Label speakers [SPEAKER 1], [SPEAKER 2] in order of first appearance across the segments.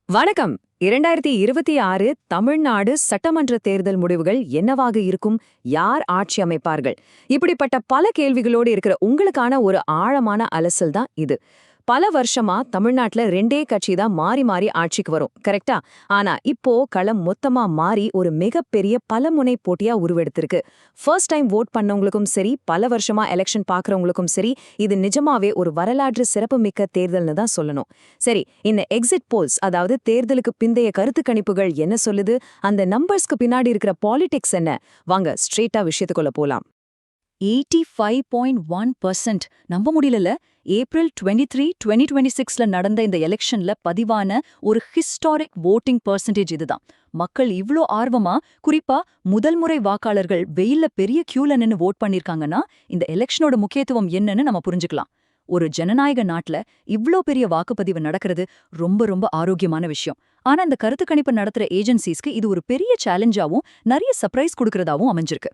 [SPEAKER 1] வணக்கம். 2026 தமிழ்நாடு சட்டமன்ற தேர்தல் முடிவுகள் என்னவாக இருக்கும்? யார் ஆட்சி அமைப்பார்கள்? இப்படிப்பட்ட பல கேள்விகளோடு இருக்கிற உங்களுக்கான ஒரு ஆழமான அலசல் தான் இது. பல வருஷமா தமிழ்நாட்டுல ரெண்டே கட்சி தான் மாறி மாறி ஆட்சிக்கு வரும், கரெக்டா? ஆனா இப்போ களம் மொத்தமா மாறி ஒரு மிகப்பெரிய பலமுனை போட்டியா உருவெடுத்திருக்கு. ஃபர்ஸ்ட் டைம் வோட் பண்ணவங்களுக்கும் சரி, பல வருஷமா எலெக்ஷன் பாக்குறவங்களுக்கும் சரி, இது நிஜமாவே ஒரு வரலாற்று சிறப்புமிக்க தேர்தல்னு தான் சொல்லணும். சரி, இந்த எக்ஸிட் போல்ஸ், அதாவது தேர்தலுக்கு பிந்தைய கருத்து கணிப்புகள் என்ன சொல்லுது? அந்த நம்பர்ஸ்க்கு பின்னாடி இருக்கிற பாலிடிக்ஸ் என்ன? வாங்க ஸ்ட்ரெயிட்டா விஷயத்துக்குள்ள போலாம்.
[SPEAKER 2] 85.1% நம்ப முடியல. ஏப்ரல் 23, 2026ல நடந்த இந்த எலெக்ஷன்ல பதிவான ஒரு ஹிஸ்டாரிக் வோட்டிங் பெர்சன்டேஜ் இதுதான். மக்கள் இவ்ளோ ஆர்வமா, குறிப்பா முதல் முறை வாக்காளர்கள் வெயில்ல பெரிய கியூல நின்னு வோட் பண்ணிருக்காங்கன்னா, இந்த எலெக்ஷனோட முக்கியத்துவம் என்னன்னு நம்ம புரிஞ்சுக்கலாம். ஒரு ஜனநாயக நாட்டுல இவ்ளோ பெரிய வாக்குப்பதிவு நடக்கிறது ரொம்ப ரொம்ப ஆரோக்கியமான விஷயம். ஆனா இந்த கருத்து கணிப்பு நடத்துற ஏஜென்சிஸ்க்கு இது ஒரு பெரிய சேலஞ்சாவும் நிறைய சர்ப்ரைஸ் கொடுக்கறதாவும் அமைஞ்சிருக்கு.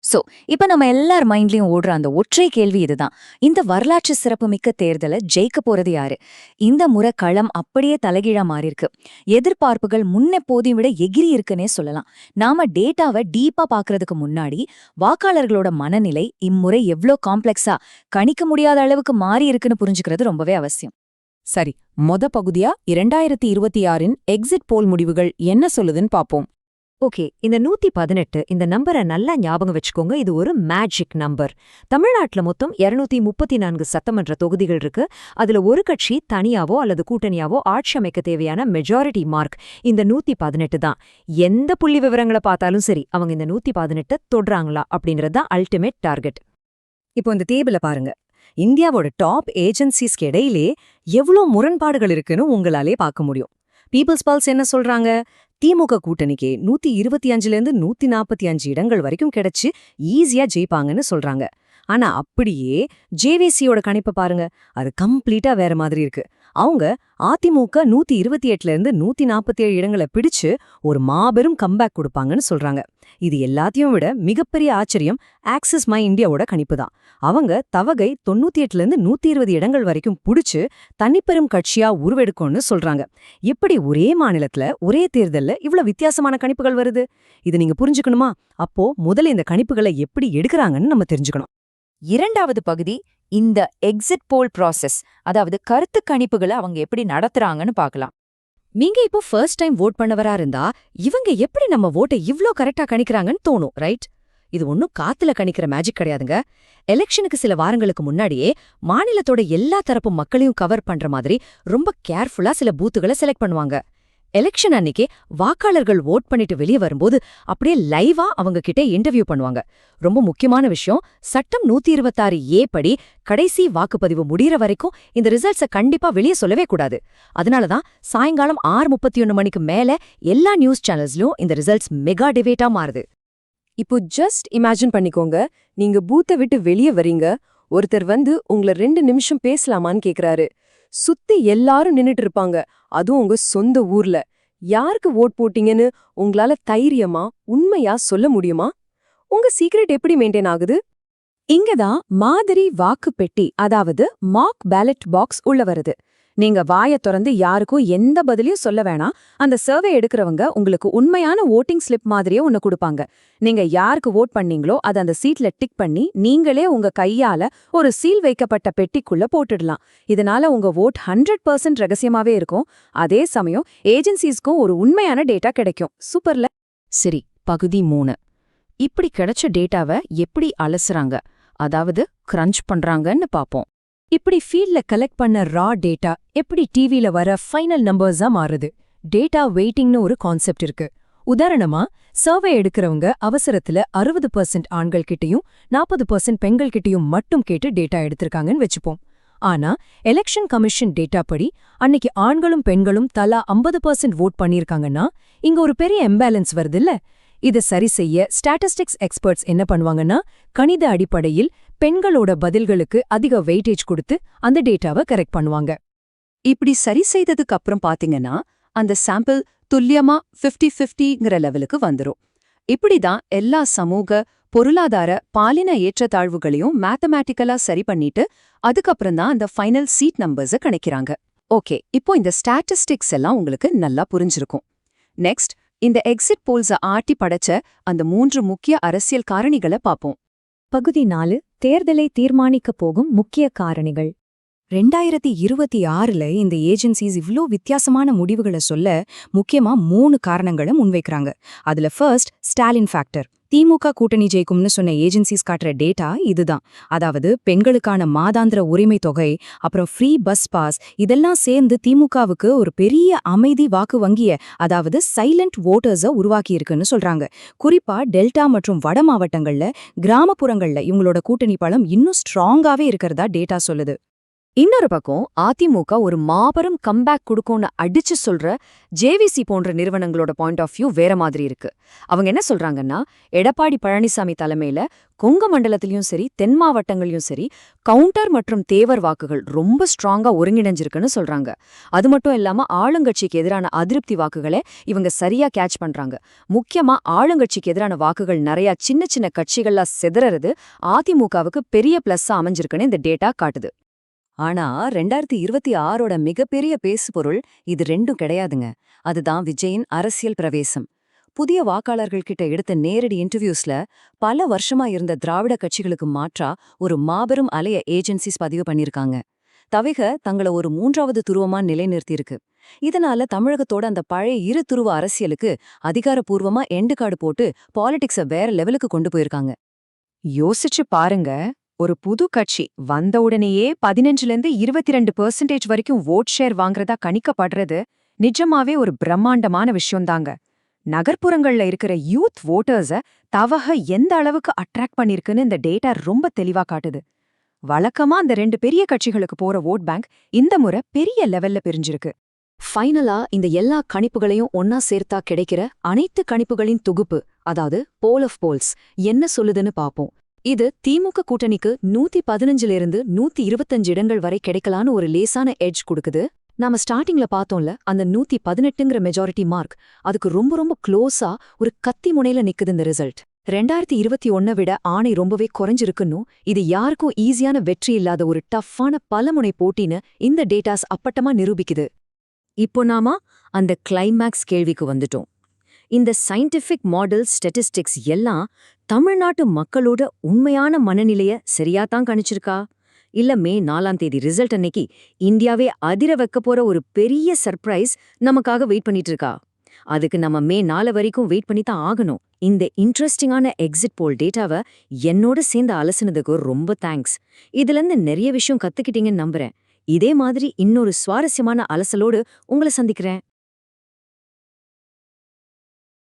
[SPEAKER 3] சோ, இப்ப நம்ம எல்லார் மைண்ட்லயும் ஓடுற அந்த ஒற்றை கேள்வி இதுதான். இந்த வரலாற்று சிறப்புமிக்க தேர்தலை ஜெயிக்க போறது யாரு? இந்த முறை களம் அப்படியே தலைகீழா மாறிருக்கு. எதிர்பார்ப்புகள் முன்னெப்போதையும் விட எகிரி இருக்குன்னே சொல்லலாம். நாம டேட்டாவை டீப்பா பாக்குறதுக்கு முன்னாடி வாக்காளர்களோட மனநிலை இம்முறை எவ்ளோ காம்ப்ளெக்ஸா, கணிக்க முடியாத அளவுக்கு மாறி இருக்குன்னு புரிஞ்சுக்கிறது ரொம்பவே அவசியம்.
[SPEAKER 1] சரி, பகுதியா 2026 எக்ஸிட் போல் முடிவுகள் என்ன சொல்லுதுன்னு பாப்போம். ஓகே, இந்த 118 இந்த நம்பரை நல்லா ஞாபகம் வச்சுக்கோங்க. இது ஒரு மேஜிக் நம்பர். தமிழ்நாட்டுல மொத்தம் 234 சட்டமன்ற தொகுதிகள் இருக்கு. அதுல ஒரு கட்சி தனியாவோ அல்லது கூட்டணியாவோ ஆட்சி அமைக்க தேவையான மெஜாரிட்டி மார்க் இந்த 118 தான். எந்த புள்ளி விவரங்களை பார்த்தாலும் சரி, அவங்க இந்த 118 தொடுறாங்களா அப்படின்றது தான் அல்டிமேட் டார்கெட். இப்போ இந்த டேபிள பாருங்க. இந்தியாவோட டாப் ஏஜென்சிஸ்க்கு இடையிலே எவ்வளோ முரண்பாடுகள் இருக்குன்னு உங்களாலே பார்க்க முடியும். பீப்புள்ஸ் பல்ஸ் என்ன சொல்றாங்க? திமுக கூட்டணிக்கு 125லேருந்து 145 இடங்கள் வரைக்கும் கிடைச்சு ஈஸியா ஜெயிப்பாங்கன்னு சொல்றாங்க. ஆனா அப்படியே ஜேவிசியோட கணிப்பை பாருங்க, அது கம்ப்ளீட்டா வேற மாதிரி இருக்கு. அவங்க அதிமுக 128லேருந்து 147 இடங்களை பிடிச்சு ஒரு மாபெரும் கம்பேக் கொடுப்பாங்கன்னு சொல்றாங்க. இது எல்லாத்தையும் விட மிகப்பெரிய ஆச்சரியம் ஆக்சிஸ் மை இந்தியாவோட கணிப்பு தான். அவங்க தவகை 98லேருந்து 120 இடங்கள் வரைக்கும் புடிச்சு தனிப்பெரும் கட்சியா உருவெடுக்கும்னு சொல்றாங்க. எப்படி ஒரே மாநிலத்துல ஒரே தேர்தல்ல இவ்வளவு வித்தியாசமான கணிப்புகள் வருது? இது நீங்க புரிஞ்சுக்கணுமா? அப்போ முதல்ல இந்த கணிப்புகளை எப்படி எடுக்கறாங்கன்னு நம்ம தெரிஞ்சுக்கணும்.
[SPEAKER 3] இரண்டாவது பகுதி இந்த எக்ஸிட் போல் ப்ராசஸ், அதாவது கருத்து கணிப்புகளை அவங்க எப்படி நடத்துறாங்கன்னு பார்க்கலாம்.
[SPEAKER 1] நீங்க இப்போ ஃபர்ஸ்ட் டைம் வோட் பண்ணவரா இருந்தா இவங்க எப்படி நம்ம ஓட்டை இவ்ளோ கரெக்டா கணிக்கிறாங்கன்னு தோணும், ரைட்? இது ஒன்னும் காத்துல கணிக்கிற மேஜிக் கிடையாதுங்க. எலெக்ஷனுக்கு சில வாரங்களுக்கு முன்னாடியே மாநிலத்தோட எல்லா தரப்பு மக்களையும் கவர் பண்ற மாதிரி ரொம்ப கேர்ஃபுல்லா சில பூத்துகளை செலக்ட் பண்ணுவாங்க. எலெக்ஷன் அன்னைக்கு வாக்காளர்கள் ஓட் பண்ணிட்டு வெளியே வரும்போது அப்படியே லைவா அவங்க கிட்ட இன்டர்வியூ பண்ணுவாங்க. ரொம்ப முக்கியமான விஷயம், சட்டம் 126A படி கடைசி வாக்குப்பதிவு முடியற வரைக்கும் இந்த ரிசல்ட்ஸை கண்டிப்பா வெளியே சொல்லவே கூடாது. அதனாலதான் சாயங்காலம் 6:31 மணிக்கு மேல எல்லா நியூஸ் சேனல்ஸ்லயும் இந்த ரிசல்ட்ஸ் மெகா டிபேட்டா மாறுது. இப்போ ஜஸ்ட் இமேஜின் பண்ணிக்கோங்க, நீங்க பூத்தை விட்டு வெளியே வரீங்க. ஒருத்தர் வந்து உங்களை 2 நிமிஷம் பேசலாமான்னு கேக்குறாரு. சுத்தி எல்லாரும் நின்னுட்டு இருப்பாங்க, அதுவும் உங்க சொந்த ஊர்ல. யாருக்கு ஓட் போட்டீங்கன்னு உங்களால தைரியமா உண்மையா சொல்ல முடியுமா? உங்க சீக்ரெட் எப்படி மெயின்டைன் ஆகுது? இங்கதான் மாதிரி வாக்கு பெட்டி, அதாவது மாக் பேலட் பாக்ஸ் உள்ள வருது. நீங்க வாய திறந்து யாருக்கும் எந்த பதிலையும் சொல்ல வேணாம். அந்த சர்வே எடுக்கிறவங்க உங்களுக்கு உண்மையான ஓட்டிங் ஸ்லிப் மாதிரியே ஒன்னு கொடுப்பாங்க. நீங்க யாருக்கு ஓட் பண்ணீங்களோ அதை அந்த சீட்ல டிக் பண்ணி நீங்களே உங்க கையால ஒரு சீல் வைக்கப்பட்ட பெட்டிக்குள்ள போட்டுடலாம். இதனால உங்க ஓட் 100% ரகசியமாவே இருக்கும். அதே சமயம் ஏஜென்சிஸ்க்கும் ஒரு உண்மையான டேட்டா கிடைக்கும். சூப்பர்ல. சரி, பகுதி 3. இப்படி கிடைச்ச டேட்டாவை எப்படி அலசுறாங்க, அதாவது கிரன்ச் பண்றாங்கன்னு பாப்போம். இப்படி ஃபீல்ட்ல கலெக்ட் பண்ண ரா டேட்டா எப்படி டிவில வர ஃபைனல் நம்பர்ஸா மாறுது? டேட்டா வெயிட்டிங்னு ஒரு கான்செப்ட் இருக்கு. உதாரணமா, சர்வே எடுக்கிறவங்க அவசரத்துல 60% ஆண்கள் கிட்டயும் 40% பெண்கள் கிட்டயும் மட்டும் கேட்டு டேட்டா எடுத்திருக்காங்கன்னு வச்சுப்போம். ஆனா எலெக்ஷன் கமிஷன் டேட்டா படி அன்னைக்கு ஆண்களும் பெண்களும் தலா 50% வோட் பண்ணிருக்காங்கன்னா இங்க ஒரு பெரிய இம்பேலன்ஸ் வருதுல்ல. இதை சரி செய்ய ஸ்டாட்டிஸ்டிக்ஸ் எக்ஸ்பர்ட்ஸ் என்ன பண்ணுவாங்கன்னா, கணித அடிப்படையில் பெண்களோட பதில்களுக்கு அதிக வெயிட்டேஜ் கொடுத்து அந்த டேட்டாவை கரெக்ட் பண்ணுவாங்க. இப்படி சரி செய்ததுக்கு அப்புறம் பாத்தீங்கன்னா அந்த சாம்பிள் துல்லியமா 50-50ங்கிற லெவலுக்கு வந்துரும். இப்படிதான் எல்லா சமூக, பொருளாதார, பாலின ஏற்றத்தாழ்வுகளையும் மேத்தமேட்டிக்கலா சரி பண்ணிட்டு அதுக்கப்புறம் தான் அந்த ஃபைனல் சீட் நம்பர்ஸை கணிக்கிறாங்க.
[SPEAKER 2] ஓகே, இப்போ இந்த ஸ்டாட்டிஸ்டிக்ஸ் எல்லாம் உங்களுக்கு நல்லா புரிஞ்சிருக்கும். நெக்ஸ்ட், இந்த எக்ஸிட் போல்ஸ ஆட்டி படைச்ச அந்த 3 முக்கிய அரசியல் காரணிகளை பாப்போம்.
[SPEAKER 3] பகுதி 4 தேர்தலை தீர்மானிக்கப் போகும் முக்கிய காரணிகள்.
[SPEAKER 1] 2026ல இந்த ஏஜென்சிஸ் இவ்ளோ வித்தியாசமான முடிவுகளை சொல்ல முக்கியமா 3 காரணங்களை முன்வைக்கிறாங்க. அதுல ஃபர்ஸ்ட் ஸ்டாலின் ஃபேக்டர். திமுக கூட்டணி ஜெயிக்கும்னு சொன்ன ஏஜென்சிஸ் காட்டுற டேட்டா இதுதான். அதாவது பெண்களுக்கான மாதாந்திர உரிமை தொகை, அப்புறம் ஃப்ரீ பஸ் பாஸ், இதெல்லாம் சேர்ந்து திமுகவுக்கு ஒரு பெரிய அமைதி வாக்கு வங்கிய, அதாவது சைலண்ட் வோட்டர்ஸை உருவாக்கியிருக்குன்னு சொல்றாங்க. குறிப்பா டெல்டா மற்றும் வட மாவட்டங்கள்ல, கிராமப்புறங்கள்ல இவங்களோட கூட்டணி பலம் இன்னும் ஸ்ட்ராங்காவே இருக்கிறதா டேட்டா சொல்லுது.
[SPEAKER 3] இன்னொரு பக்கம் அதிமுக ஒரு மாபெரும் கம்பேக் கொடுக்கும்னு அடிச்சு சொல்ற ஜேவிசி போன்ற நிறுவனங்களோட பாயிண்ட் ஆஃப் வியூ வேற மாதிரி இருக்கு. அவங்க என்ன சொல்றாங்கன்னா, எடப்பாடி பழனிசாமி தலைமையில கொங்கு மண்டலத்திலயும் சரி தென் மாவட்டங்களையும் சரி கவுண்டர் மற்றும் தேவர் வாக்குகள் ரொம்ப ஸ்ட்ராங்கா ஒருங்கிணைஞ்சிருக்குன்னு சொல்றாங்க. அது மட்டும் இல்லாம ஆளுங்கட்சிக்கு எதிரான அதிருப்தி வாக்குகளை இவங்க சரியா கேட்ச் பண்றாங்க. முக்கியமா ஆளுங்கட்சிக்கு எதிரான வாக்குகள் நிறைய சின்ன சின்ன கட்சிகளா சிதறது அதிமுகவுக்கு பெரிய பிளஸ்ஸா அமைஞ்சிருக்குன்னு இந்த டேட்டா காட்டுது. ஆனா 2026ஓட மிகப்பெரிய பேசுபொருள் இது ரெண்டும் கிடையாதுங்க. அதுதான் விஜயின் அரசியல் பிரவேசம். புதிய வாக்காளர்கள் கிட்ட எடுத்த நேரடி இன்டர்வியூஸ்ல பல வருஷமா இருந்த திராவிட கட்சிகளுக்கு மாற்றா ஒரு மாபெரும் அலைய ஏஜென்சிஸ் பதிவு பண்ணிருக்காங்க. தவிக தங்கள ஒரு 3வது துருவமா நிலைநிறுத்தியிருக்கு. இதனால தமிழகத்தோட அந்த பழைய இரு துருவ அரசியலுக்கு அதிகாரப்பூர்வமா எண்டு கார்டு போட்டு பாலிடிக்ஸ வேற லெவலுக்கு கொண்டு போயிருக்காங்க.
[SPEAKER 2] யோசிச்சு பாருங்க, ஒரு புது கட்சி வந்த உடனேயே 15-22% வரைக்கும் வோட் ஷேர் வாங்குறதா கணிக்கப்படுறது நிஜமாவே ஒரு பிரம்மாண்டமான விஷயம்தாங்க. நகர்ப்புறங்கள்ல இருக்கிற யூத் வோட்டர்ஸ தவக எந்த அளவுக்கு அட்ராக்ட் பண்ணிருக்குன்னு இந்த டேட்டா ரொம்ப தெளிவா காட்டுது. வழக்கமா அந்த 2 பெரிய கட்சிகளுக்கு போற வோட் பேங்க் இந்த முறை பெரிய லெவல்ல பிரிஞ்சிருக்கு.
[SPEAKER 3] ஃபைனலா இந்த எல்லா கணிப்புகளையும் ஒன்னா சேர்த்தா கிடைக்கிற அனைத்து கணிப்புகளின் தொகுப்பு, அதாவது போல் ஆஃப் போல்ஸ் என்ன சொல்லுதுன்னு பாப்போம். இது திமுக கூட்டணிக்கு 115லிருந்து 125 இடங்கள் வரை கிடைக்கலான்னு ஒரு லேசான எட்ஜ் கொடுக்குது. நாம ஸ்டார்டிங்ல பார்த்தோம்ல அந்த 118ங்கிற மெஜாரிட்டி மார்க், அதுக்கு ரொம்ப ரொம்ப க்ளோஸா ஒரு கத்தி முனையில நிக்குது இந்த ரிசல்ட். 2021 விட ஆணை ரொம்பவே குறைஞ்சிருக்குன்னு, இது யாருக்கும் ஈஸியான வெற்றி இல்லாத ஒரு டஃப்பான பலமுனை போட்டின்னு இந்த டேட்டாஸ் அப்பட்டமா நிரூபிக்குது. இப்போ நாம அந்த கிளைமேக்ஸ் கேள்விக்கு வந்துட்டோம். இந்த சயின்டிஃபிக் மாடல் ஸ்டெட்டிஸ்டிக்ஸ் எல்லாம் தமிழ்நாட்டு மக்களோட உண்மையான மனநிலைய சரியாத்தான் கணிச்சிருக்கா? இல்ல மே 4ஆம் தேதி ரிசல்ட் அன்னைக்கு இந்தியாவே அதிர வைக்க போற ஒரு பெரிய சர்ப்ரைஸ் நமக்காக வெயிட் பண்ணிட்டு இருக்கா? அதுக்கு நம்ம மே 4 வரைக்கும் வெயிட் பண்ணி தான் ஆகணும். இந்த இன்ட்ரெஸ்டிங்கான எக்ஸிட் போல் டேட்டாவை என்னோட சேர்ந்து அலசுனதுக்கு ரொம்ப தேங்க்ஸ். இதுலேருந்து நிறைய விஷயம் கத்துக்கிட்டீங்கன்னு நம்புறேன். இதே மாதிரி இன்னொரு சுவாரஸ்யமான அலசலோடு உங்களை சந்திக்கிறேன்.